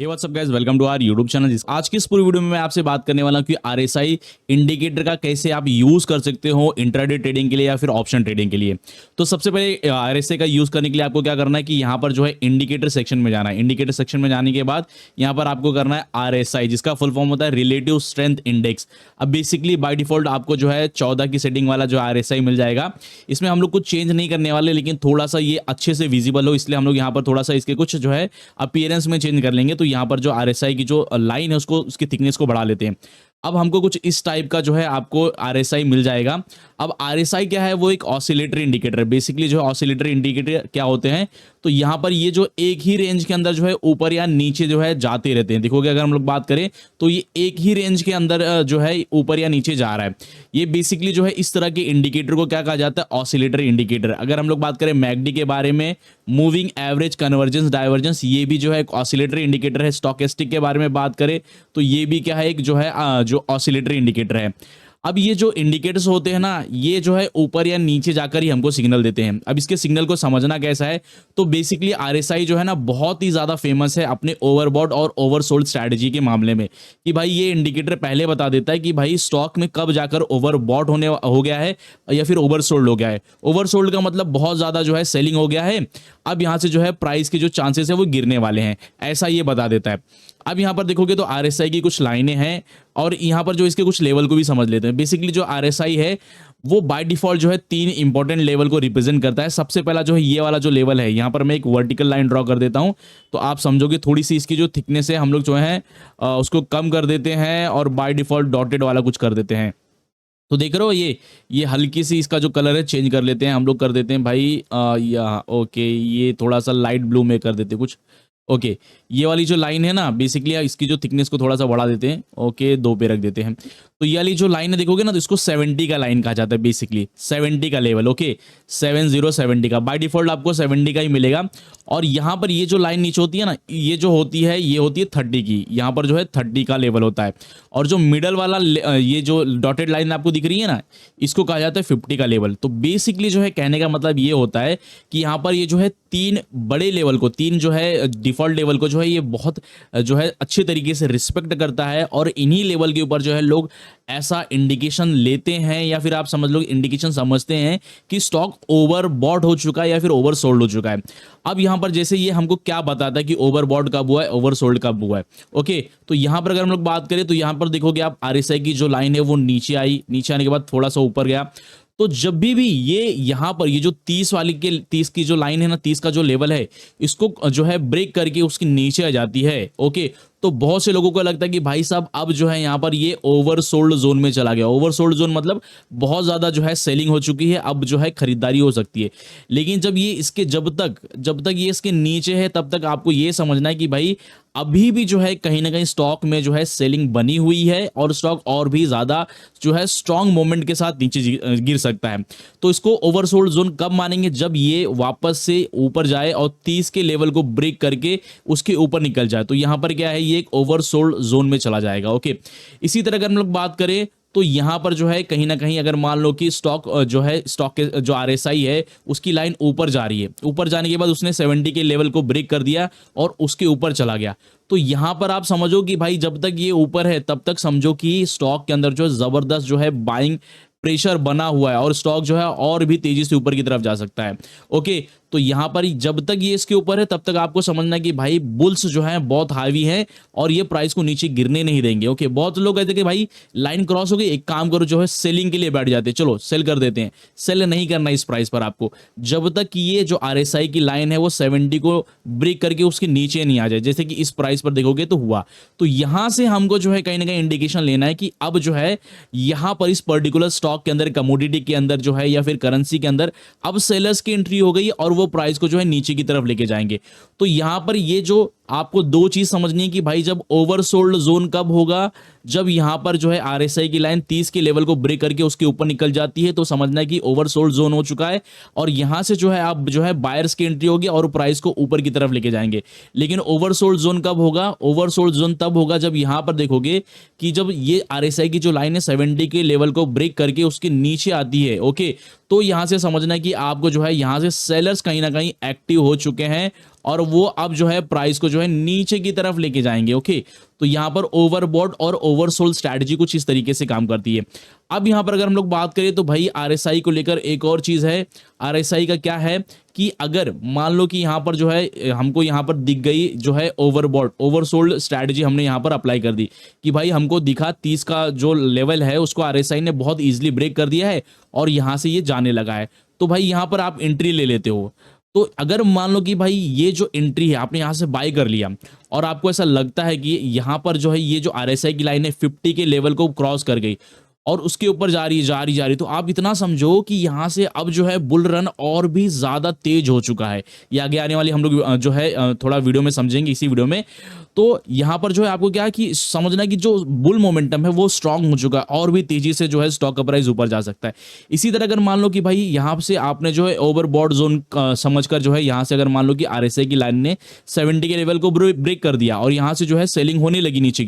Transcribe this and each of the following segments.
Hey what's up guys, welcome to our YouTube channel. आज की इस पूरी वीडियो में मैं आपसे बात करने वाला हूं कि आरएसआई इंडिकेटर का कैसे आप यूज कर सकते हो इंट्राडे ट्रेडिंग के लिए या फिर ऑप्शन ट्रेडिंग के लिए। तो सबसे पहले आरएसआई का यूज करने के लिए आपको क्या करना है कि यहाँ पर जो है इंडिकेटर सेक्शन में जाना है। इंडिकेटर सेक्शन में जाने के बाद यहाँ पर आपको करना है आरएसआई, जिसका फुल फॉर्म होता है रिलेटिव स्ट्रेंथ इंडेक्स। अब बेसिकली बाय डिफॉल्ट आपको जो है 14 की सेटिंग वाला जो आरएसआई मिल जाएगा। इसमें हम लोग कुछ चेंज नहीं करने वाले, लेकिन थोड़ा सा ये अच्छे से विजिबल हो इसलिए हम लोग यहाँ पर थोड़ा सा इसके कुछ जो है अपीयरेंस में चेंज कर लेंगे। तो यहाँ पर जो आरएसआई की जो लाइन है उसको उसकी थिकनेस को बढ़ा लेते हैं। अब हमको कुछ इस टाइप का जो है आपको आरएसआई मिल जाएगा। अब आरएसआई क्या है, वो एक ऑसिलेटरी इंडिकेटर है। बेसिकली जो है ऑसिलेटरी इंडिकेटर क्या होते हैं, तो यहाँ पर ये जो एक ही रेंज के अंदर जो है ऊपर या नीचे जो है जाते रहते हैं। देखोगे अगर हम लोग बात करें तो ये एक ही रेंज के अंदर जो है ऊपर या नीचे जा रहा है। ये बेसिकली जो है इस तरह के इंडिकेटर को क्या कहा जाता है, ऑसिलेटरी इंडिकेटर। अगर हम लोग बात करें मैकडी के बारे में, मूविंग एवरेज, कन्वर्जेंस, डाइवर्जेंस, ये भी जो है एक ऑसिलेटरी इंडिकेटर है। स्टोकेस्टिक के बारे में बात करें तो ये भी क्या है, एक जो है जो ऑसिलेटरी इंडिकेटर है। अब ये जो इंडिकेटर्स होते हैं ना, ये जो है ऊपर या नीचे जाकर ही हमको सिग्नल देते हैं। अब इसके सिग्नल को समझना कैसा है, तो बेसिकली आरएसआई जो है ना बहुत ही ज्यादा फेमस है अपने ओवरबॉट और ओवरसोल्ड स्ट्रैटेजी के मामले में। कि भाई ये इंडिकेटर पहले बता देता है कि भाई स्टॉक में कब जाकर ओवरबॉट होने हो गया है या फिर ओवरसोल्ड हो गया है। ओवरसोल्ड का मतलब बहुत ज्यादा जो है सेलिंग हो गया है, अब यहां से जो है प्राइस के जो चांसेस है वो गिरने वाले हैं, ऐसा ये बता देता है। अब यहाँ पर देखोगे तो आरएसआई की कुछ लाइनें हैं और यहाँ पर जो इसके कुछ लेवल को भी समझ लेते हैं। बेसिकली जो आरएसआई है वो बाय डिफॉल्ट जो है 3 इंपॉर्टेंट लेवल को रिप्रेजेंट करता है। सबसे पहला जो है ये वाला जो लेवल है, यहाँ पर मैं एक वर्टिकल लाइन ड्रॉ कर देता हूँ तो आप समझोगे। थोड़ी सी इसकी जो थिकनेस है हम लोग जो है उसको कम कर देते हैं और बाय डिफॉल्ट डॉटेड वाला कुछ कर देते हैं। तो देख रहे हो ये हल्की सी इसका जो कलर है चेंज कर लेते हैं हम लोग। कर देते हैं भाई ओके, ये थोड़ा सा लाइट ब्लू में कर देते हैं कुछ। ओके, ये वाली जो लाइन है ना, बेसिकली इसकी जो थिकनेस को थोड़ा सा बढ़ा देते हैं। ओके, 2 पे रख देते हैं। तो ये वाली जो लाइन है देखोगे ना, तो इसको 70 का लाइन कहा जाता है। बेसिकली 70 का लेवल। ओके, 70 का बाय डिफॉल्ट आपको 70 का ही मिलेगा। और यहाँ पर ये जो लाइन नीचे होती है ना, ये जो होती है ये होती है 30 की। यहाँ पर जो है 30 का लेवल होता है। और जो मिडल वाला ये जो डॉटेड लाइन आपको दिख रही है ना, इसको कहा जाता है 50 का लेवल। तो बेसिकली जो है कहने का मतलब ये होता है कि यहाँ पर ये जो है 3 बड़े लेवल को, 3 जो है डिफॉल्ट लेवल को जो है ये बहुत जो है अच्छे तरीके से रिस्पेक्ट करता है। और इन्हीं लेवल के ऊपर जो है लोग ऐसा इंडिकेशन लेते हैं या फिर आप समझ लो इंडिकेशन समझते हैं कि स्टॉक ओवरबॉट हो चुका है या फिर ओवरसोल्ड हो चुका है। अब यहां पर जैसे ये हमको क्या बताता है कि ओवरबॉट कब हुआ है, ओवरसोल्ड कब हुआ है। ओके, तो यहां पर अगर हम लोग बात करें तो यहां पर देखोगे आप आरएसआई की जो लाइन है वो नीचे आई, नीचे आने के बाद थोड़ा सा ऊपर गया। तो जब भी ये यहाँ पर ये जो 30 वाली के 30 की जो लाइन है ना, 30 का जो लेवल है, इसको जो है ब्रेक करके उसकी नीचे आ जाती है। ओके, तो बहुत से लोगों को लगता है कि भाई साहब अब जो है यहाँ पर ये ओवरसोल्ड जोन में चला गया। ओवरसोल्ड जोन मतलब बहुत ज्यादा जो है सेलिंग हो चुकी है, अब जो है खरीदारी हो सकती है। लेकिन जब ये इसके जब तक ये इसके नीचे है तब तक आपको ये समझना है कि भाई अभी भी जो है कहीं ना कहीं स्टॉक में जो है सेलिंग बनी हुई है और स्टॉक और भी ज्यादा जो है स्ट्रॉन्ग मोमेंट के साथ नीचे गिर सकता है। तो इसको ओवरसोल्ड जोन कब मानेंगे, जब ये वापस से ऊपर जाए और 30 के लेवल को ब्रेक करके उसके ऊपर निकल जाए। तो यहां पर क्या है, ये एक ओवरसोल्ड जोन में चला जाएगा। ओके, इसी तरह अगर हम लोग बात करें तो यहां पर जो है कहीं ना कहीं अगर मान लो कि स्टॉक जो है स्टॉक के जो आरएसआई है उसकी लाइन ऊपर जा रही है, ऊपर जाने के बाद उसने 70 के लेवल को ब्रेक कर दिया और उसके ऊपर चला गया। तो यहां पर आप समझो कि भाई जब तक ये ऊपर है तब तक समझो कि स्टॉक के अंदर जो जबरदस्त जो है बाइंग प्रेशर बना हुआ है और स्टॉक जो है और भी तेजी से ऊपर की तरफ जा सकता है। ओके, तो यहां पर जब तक ये इसके ऊपर है तब तक आपको समझना है कि भाई बुल्स जो है बहुत हावी है और ये प्राइस को नीचे गिरने नहीं देंगे। ओके, बहुत लोग कहते हैं कि भाई लाइन क्रॉस हो गई, एक काम करो जो है सेलिंग के लिए बैठ जाते हैं, चलो सेल कर देते हैं। सेल नहीं करना इस प्राइस पर आपको, जब तक ये जो आरएसआई की लाइन है वो 70 को ब्रेक करके उसके नीचे नहीं आ जाए, जैसे कि इस प्राइस पर देखोगे तो हुआ। तो यहां से हमको जो है कहीं ना कहीं इंडिकेशन लेना है कि अब जो है यहां पर इस पर्टिकुलर स्टॉक के अंदर, कमोडिटी के अंदर जो है या फिर करेंसी के अंदर अब सेलर्स की एंट्री हो गई और वो प्राइस को जो है नीचे की तरफ लेके जाएंगे। तो यहां पर ये जो आपको 2 चीज समझनी है कि भाई जब ओवरसोल्ड जोन कब होगा, जब यहां पर जो है आरएसआई की लाइन 30 के लेवल को ब्रेक करके उसके ऊपर निकल जाती है तो समझना है कि ओवरसोल्ड जोन हो चुका है और यहां से जो है आप जो है बायर्स की एंट्री होगी और प्राइस को ऊपर की तरफ लेके जाएंगे। लेकिन ओवरसोल्ड जोन कब होगा, ओवरसोल्ड जोन तब होगा जब यहां पर देखोगे कि जब ये आरएसआई की जो लाइन है 70 के लेवल को ब्रेक करके उसके नीचे आती है। ओके, तो यहां से समझना है कि आपको जो है यहां से सेलर्स कहीं ना कहीं एक्टिव हो चुके हैं और वो अब जो है प्राइस को जो है नीचे की तरफ लेके जाएंगे। ओके, तो यहाँ पर ओवरबॉट और ओवरसोल्ड स्ट्रैटेजी कुछ इस तरीके से काम करती है। अब यहाँ पर अगर हम लोग बात करें तो भाई आरएसआई को लेकर एक और चीज है। आरएसआई का क्या है कि अगर मान लो कि यहाँ पर जो है हमको यहाँ पर दिख गई जो है ओवरबॉट ओवरसोल्ड स्ट्रैटेजी, हमने यहाँ पर अप्लाई कर दी कि भाई हमको दिखा 30 का जो लेवल है उसको आरएसआई ने बहुत इजीली ब्रेक कर दिया है और यहाँ से ये जाने लगा है, तो भाई यहाँ पर आप एंट्री ले लेते हो। तो अगर मान लो कि भाई ये जो एंट्री है आपने यहाँ से बाय कर लिया और आपको ऐसा लगता है कि यहाँ पर जो है ये जो आरएसआई की लाइन है 50 के लेवल को क्रॉस कर गई और उसके ऊपर जा रही है जा रही जा रही, तो आप इतना समझो कि यहाँ से अब जो है बुल रन और भी ज्यादा तेज हो चुका है। ये आगे आने वाली हम लोग जो है थोड़ा वीडियो में समझेंगे इसी वीडियो में। तो यहाँ पर जो है आपको क्या है कि समझना कि जो बुल मोमेंटम है वो स्ट्रांग हो चुका है और भी तेजी से जो है स्टॉक का प्राइस ऊपर जा सकता है। इसी तरह अगर मान लो कि भाई यहाँ से आपने जो है ओवरबॉट जोन समझकर जो है यहाँ से अगर मान लो कि आरएसआई की लाइन ने 70 के लेवल को ब्रेक कर दिया और यहाँ से जो है सेलिंग होने लगी नीचे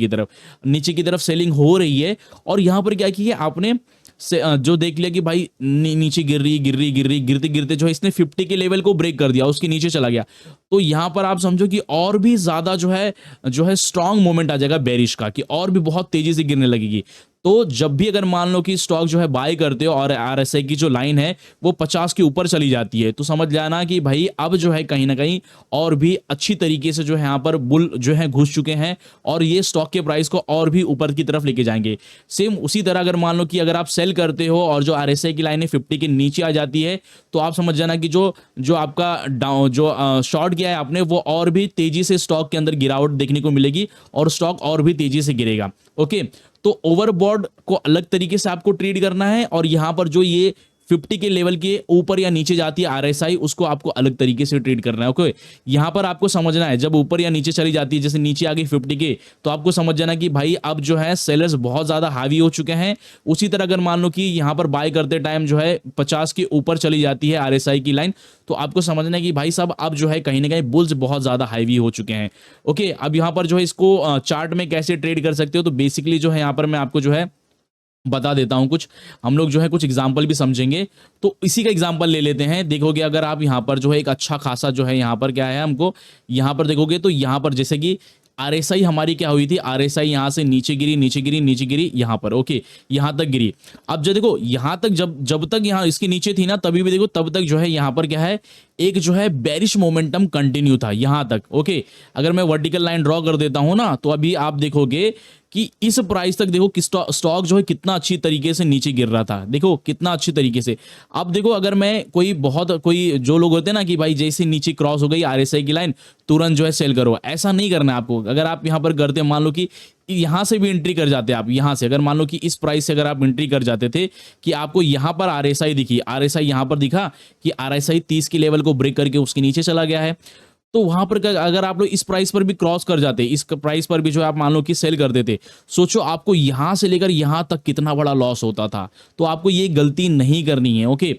की तरफ सेलिंग हो रही है और यहाँ पर क्या किया आपने से जो देख लिया कि भाई नीचे गिरते गिरते जो है इसने 50 के लेवल को ब्रेक कर दिया, उसके नीचे चला गया, तो यहां पर आप समझो कि और भी ज्यादा जो है स्ट्रांग मोमेंट आ जाएगा बेरिश का कि और भी बहुत तेजी से गिरने लगेगी। तो जब भी अगर मान लो कि स्टॉक जो है बाय करते हो और आरएसआई की जो लाइन है वो 50 के ऊपर चली जाती है, तो समझ जाना कि भाई अब जो है कहीं ना कहीं और भी अच्छी तरीके से जो है यहाँ पर बुल जो है घुस चुके हैं और ये स्टॉक के प्राइस को और भी ऊपर की तरफ लेके जाएंगे। सेम उसी तरह अगर मान लो कि अगर आप सेल करते हो और जो आरएसआई की लाइन है 50 के नीचे आ जाती है, तो आप समझ जाना कि जो आपका डाउन जो शॉर्ट किया है आपने वो और भी तेजी से स्टॉक के अंदर गिरावट देखने को मिलेगी और स्टॉक और भी तेजी से गिरेगा। ओके, तो ओवरबॉट को अलग तरीके से आपको ट्रेड करना है और यहां पर जो ये 50 के लेवल के ऊपर या नीचे जाती है आरएसआई उसको आपको अलग तरीके से ट्रेड करना है। ओके, यहां पर आपको समझना है जब ऊपर या नीचे चली जाती है, जैसे नीचे आ गई 50 के, तो आपको समझ जाना कि भाई अब जो है सेलर्स बहुत ज्यादा हावी हो चुके हैं। उसी तरह अगर मान लो कि यहां पर बाय करते टाइम जो है 50 के ऊपर चली जाती है आरएसआई की लाइन, तो आपको समझना है कि भाई साहब अब जो है कहीं ना कहीं बुल्स बहुत ज्यादा हाईवी हो चुके हैं। ओके, अब यहां पर जो है इसको चार्ट में कैसे ट्रेड कर सकते हो, तो बेसिकली जो है यहां पर मैं आपको जो है बता देता हूं कुछ, हम लोग जो है कुछ एग्जांपल भी समझेंगे। तो इसी का एग्जांपल ले लेते हैं। देखोगे अगर आप यहां पर जो है एक अच्छा खासा जो है यहां पर क्या है हमको यहां पर देखोगे तो यहां पर जैसे कि आरएसआई हमारी क्या हुई थी, आरएसआई यहां से नीचे गिरी यहां पर। ओके, यहां तक गिरी। अब जो देखो यहां तक जब तक यहां इसके नीचे थी ना तभी भी देखो तब तक जो है यहां पर क्या है एक जो है बेरिश मोमेंटम कंटिन्यू था यहां तक। ओके, अगर मैं वर्टिकल लाइन ड्रॉ कर देता हूं ना तो अभी आप देखोगे कि इस प्राइस तक देखो कि स्टॉक जो है कितना अच्छी तरीके से नीचे गिर रहा था, देखो कितना अच्छी तरीके से। अब देखो अगर मैं कोई जो लोग होते हैं ना कि भाई जैसे नीचे क्रॉस हो गई आरएसआई की लाइन तुरंत जो है सेल करो, ऐसा नहीं करना है आपको। अगर आप यहां पर करते मान लो कि यहां से भी एंट्री कर जाते आप, यहां से अगर मान लो कि इस प्राइस से अगर आप एंट्री कर जाते थे कि आपको यहां पर आरएसआई दिखी, आरएसआई यहां पर दिखा कि आरएसआई 30 के लेवल को ब्रेक करके उसके नीचे चला गया है, तो वहां पर अगर आप लोग इस प्राइस पर भी क्रॉस कर जाते, इस प्राइस पर भी जो आप मान लो कि सेल कर देते, सोचो आपको यहां से लेकर यहां तक कितना बड़ा लॉस होता था। तो आपको ये गलती नहीं करनी है। ओके,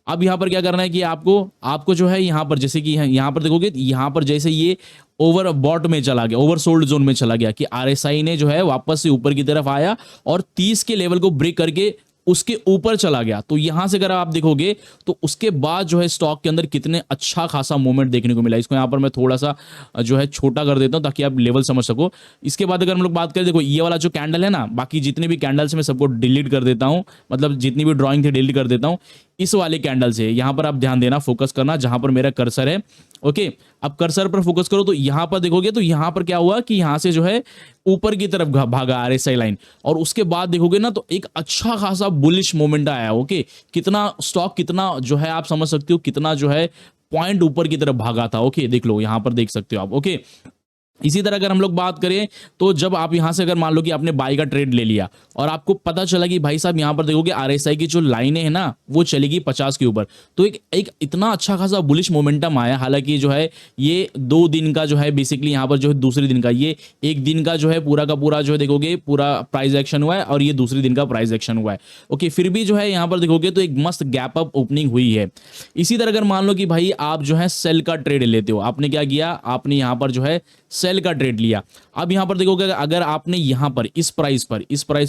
अब यहां पर क्या करना है कि आपको जो है यहां पर जैसे कि यहां पर देखोगे यहां पर जैसे ये ओवर बॉट में चला गया, ओवरसोल्ड जोन में चला गया कि आरएसआई ने जो है वापस से ऊपर की तरफ आया और 30 के लेवल को ब्रेक करके उसके ऊपर चला गया। तो यहां से अगर आप देखोगे तो उसके बाद जो है स्टॉक के अंदर कितने अच्छा खासा मूवमेंट देखने को मिला। इसको यहां पर मैं थोड़ा सा जो है छोटा कर देता हूं ताकि आप लेवल समझ सको। इसके बाद अगर हम लोग बात करें, देखो ये वाला जो कैंडल है ना, बाकी जितने भी कैंडल्स मैं सबको डिलीट कर देता हूं, मतलब जितनी भी ड्राइंग थी डिलीट कर देता हूं। इस वाले कैंडल से यहां पर आप ध्यान देना, फोकस करना जहां पर मेरा कर्सर है। ओके, अब कर्सर पर फोकस करो तो यहां पर देखोगे तो यहां पर क्या हुआ कि यहां से जो है ऊपर की तरफ भागा आरएसआई लाइन और उसके बाद देखोगे ना तो एक अच्छा खासा बुलिश मोमेंट आया। ओके, कितना स्टॉक कितना जो है आप समझ सकते हो कितना जो है पॉइंट ऊपर की तरफ भागा था। ओके, देख लो यहां पर देख सकते हो आप। ओके, इसी तरह अगर हम लोग बात करें तो जब आप यहां से अगर मान लो कि आपने बाई का ट्रेड ले लिया और आपको पता चला कि भाई साहब यहां पर देखोगे आरएसआई की जो लाइनें हैं ना वो चलेगी 50 के ऊपर, तो एक इतना अच्छा खासा बुलिश मोमेंटम आया। हालांकि जो है ये 2 दिन का जो है बेसिकली यहां पर जो है दूसरे दिन का, ये एक दिन का जो है पूरा का पूरा जो है देखोगे पूरा प्राइस एक्शन हुआ है और ये दूसरे दिन का प्राइस एक्शन हुआ है। ओके, फिर भी जो है यहां पर देखोगे तो एक मस्त गैप अप ओपनिंग हुई है। इसी तरह अगर मान लो कि भाई आप जो है सेल का ट्रेड लेते हो, आपने क्या किया, आपने यहां पर जो है सेल का ट्रेड लिया। अब यहाँ पर देखोगे अगर आपने यहाँ पर इस प्राइस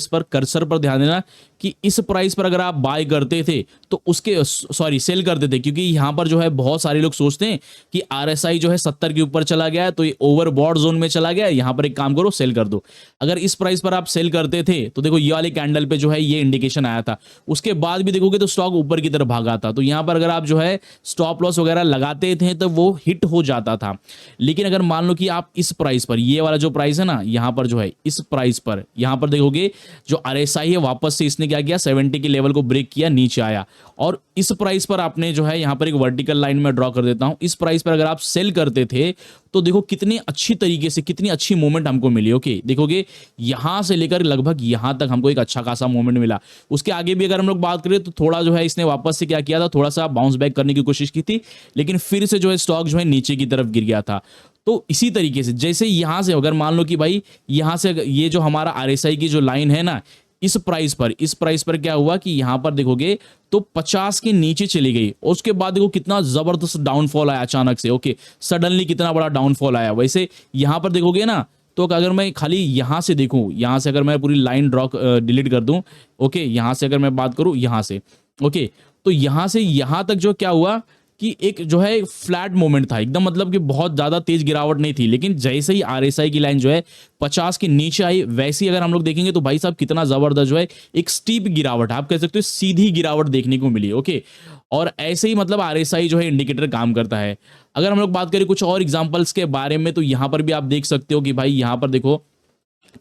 पर कर्सर पर ध्यान देना कि इस प्राइस पर अगर आप बाय करते थे तो उसके सॉरी सेल करते थे, क्योंकि यहाँ पर जो है बहुत सारे लोग सोचते हैं कि आरएसआई जो है 70 के ऊपर चला गया है तो ये ओवरबॉट जोन में चला गया है, यहाँ पर एक काम करो सेल कर दो। अगर इस प्राइस पर आप सेल करते थे तो देखो ये वाले कैंडल पे जो है ये इंडिकेशन आया था, उसके बाद भी देखोगे तो स्टॉक ऊपर की तरफ भागा था। तो यहाँ पर अगर आप जो है स्टॉप लॉस वगैरह लगाते थे तो वो हिट हो जाता था। लेकिन अगर मान लो कि आप इस प्राइस पर, ये वाला जो प्राइस है ना, यहाँ पर जो है इस प्राइस पर यहाँ पर देखोगे जो आरएसआई है वापस से इसने क्या किया, 70 के लेवल को ब्रेक किया, नीचे आया और इस प्राइस पर आपने जो है यहाँ पर एक वर्टिकल लाइन में ड्रॉ कर देता हूं, इस प्राइस पर अगर आप सेल करते थे तो देखो कितनी अच्छी तरीके से कितनी अच्छी मूवमेंट हमको मिली। ओके, देखोगे यहां से लेकर लगभग यहां तक हमको एक अच्छा खासा मूवमेंट मिला। उसके आगे भी अगर हम लोग बात करें तो थोड़ा जो है इसने वापस से क्या किया था, थोड़ा सा बाउंस बैक करने की कोशिश की थी, लेकिन फिर से जो है स्टॉक जो है नीचे की तरफ गिर गया था। तो इसी तरीके से जैसे यहां से अगर मान लो कि भाई यहां से ये जो हमारा आरएसआई की जो लाइन है ना, इस प्राइस पर क्या हुआ कि यहां पर देखोगे तो 50 के नीचे चली गई और उसके बाद देखो कितना जबरदस्त डाउनफॉल आया अचानक से। ओके, सडनली कितना बड़ा डाउनफॉल आया। वैसे यहां पर देखोगे ना तो अगर मैं खाली यहां से देखूं, यहां से अगर मैं पूरी लाइन ड्रॉ डिलीट कर दूं, ओके, यहां से अगर मैं बात करूं यहां से, ओके, तो यहां से यहां तक जो क्या हुआ कि एक जो है फ्लैट मोमेंट था एकदम, मतलब कि बहुत ज्यादा तेज गिरावट नहीं थी। लेकिन जैसे ही आरएसआई की लाइन जो है 50 के नीचे आई, वैसे ही अगर हम लोग देखेंगे तो भाई साहब कितना जबरदस्त जो है एक स्टीप गिरावट, आप कह सकते हो सीधी गिरावट देखने को मिली। ओके, और ऐसे ही मतलब आरएसआई जो है इंडिकेटर काम करता है। अगर हम लोग बात करें कुछ और एग्जांपल्स के बारे में तो यहां पर भी आप देख सकते हो कि भाई यहां पर देखो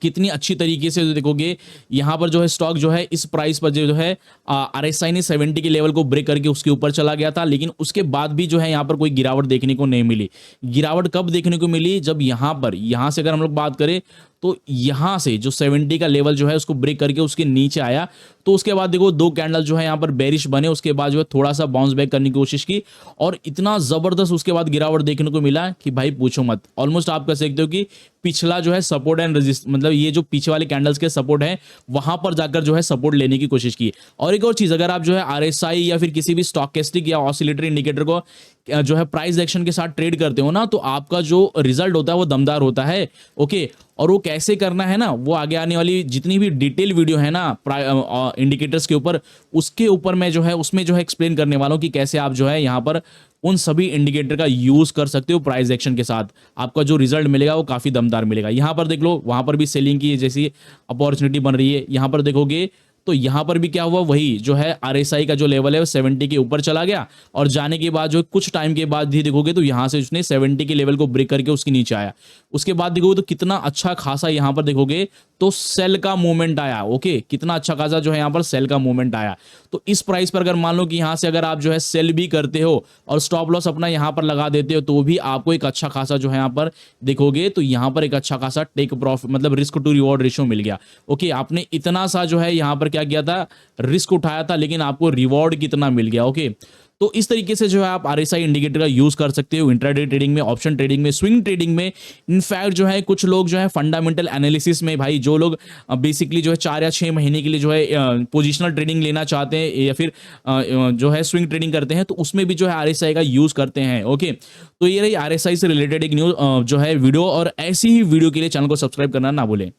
कितनी अच्छी तरीके से देखोगे यहां पर जो है स्टॉक जो है इस प्राइस पर जो है आरएसआई ने 70 के लेवल को ब्रेक करके उसके ऊपर चला गया था, लेकिन उसके बाद भी जो है यहां पर कोई गिरावट देखने को नहीं मिली। गिरावट कब देखने को मिली, जब यहां से अगर हम लोग बात करें तो यहां से जो 70 का लेवल जो है उसको ब्रेक करके उसके नीचे आया, तो उसके बाद देखो दो कैंडल जो है यहां पर बेरिश बने, उसके बाद जो है थोड़ा सा बाउंस बैक करने की कोशिश की और इतना जबरदस्त उसके बाद गिरावट देखने को मिला कि भाई पूछो मत। ऑलमोस्ट आप कह सकते हो कि पिछला जो है सपोर्ट एंड रेजिस्ट, मतलब ये जो पीछे वाले कैंडल्स के सपोर्ट है वहां पर जाकर जो है सपोर्ट लेने की कोशिश की। और एक और चीज, अगर आप जो है आरएसआई या फिर किसी भी स्टॉकेस्टिक या ऑसिलेटरी इंडिकेटर को जो है प्राइस एक्शन के साथ ट्रेड करते हो ना, तो आपका जो रिजल्ट होता है वो दमदार होता है। ओके, और वो कैसे करना है ना, वो आगे आने वाली जितनी भी डिटेल वीडियो है ना इंडिकेटर्स के ऊपर, उसके ऊपर मैं जो है उसमें जो है एक्सप्लेन करने वाला हूं कि कैसे आप जो है यहां पर उन सभी इंडिकेटर का यूज कर सकते हो प्राइस एक्शन के साथ। आपका जो रिजल्ट मिलेगा वो काफी दमदार मिलेगा। यहां पर देख लो, वहां पर भी सेलिंग की जैसी अपॉर्चुनिटी बन रही है। यहां पर देखोगे तो यहां पर भी क्या हुआ, वही जो है आरएसआई का जो लेवल है वो 70 के ऊपर चला गया और जाने के बाद जो कुछ टाइम के बाद भी देखोगे तो यहां से उसने 70 के लेवल को ब्रेक करके उसके नीचे आया। उसके बाद देखोगे तो कितना अच्छा खासा यहां पर देखोगे तो सेल का मूवमेंट आया। ओके, कितना अच्छा खासा जो है यहां पर सेल का मूवमेंट आया। तो इस प्राइस पर अगर मान लो कि यहां से अगर आप जो है सेल भी करते हो और स्टॉप लॉस अपना यहां पर लगा देते हो तो भी आपको एक अच्छा खासा जो है यहां पर देखोगे तो यहां पर एक अच्छा खासा टेक प्रॉफिट, मतलब रिस्क टू रिवॉर्ड रेशियो मिल गया। ओके, आपने इतना सा जो है यहां पर क्या किया था, रिस्क उठाया था, लेकिन आपको रिवॉर्ड कितना मिल गया। ओके, तो इस तरीके से जो है आप आरएसआई इंडिकेटर का यूज कर सकते हो इंट्राडे ट्रेडिंग में, ऑप्शन ट्रेडिंग में, स्विंग ट्रेडिंग में। इनफैक्ट जो है कुछ लोग जो है फंडामेंटल एनालिसिस में, भाई जो लोग बेसिकली जो है 4 या 6 महीने के लिए जो है पोजिशनल ट्रेडिंग लेना चाहते हैं या फिर जो है स्विंग ट्रेडिंग करते हैं, तो उसमें भी जो है आरएसआई का यूज करते हैं। ओके, तो ये रही आरएसआई से रिलेटेड एक न्यूज जो है वीडियो, और ऐसी ही वीडियो के लिए चैनल को सब्सक्राइब करना ना भूलें।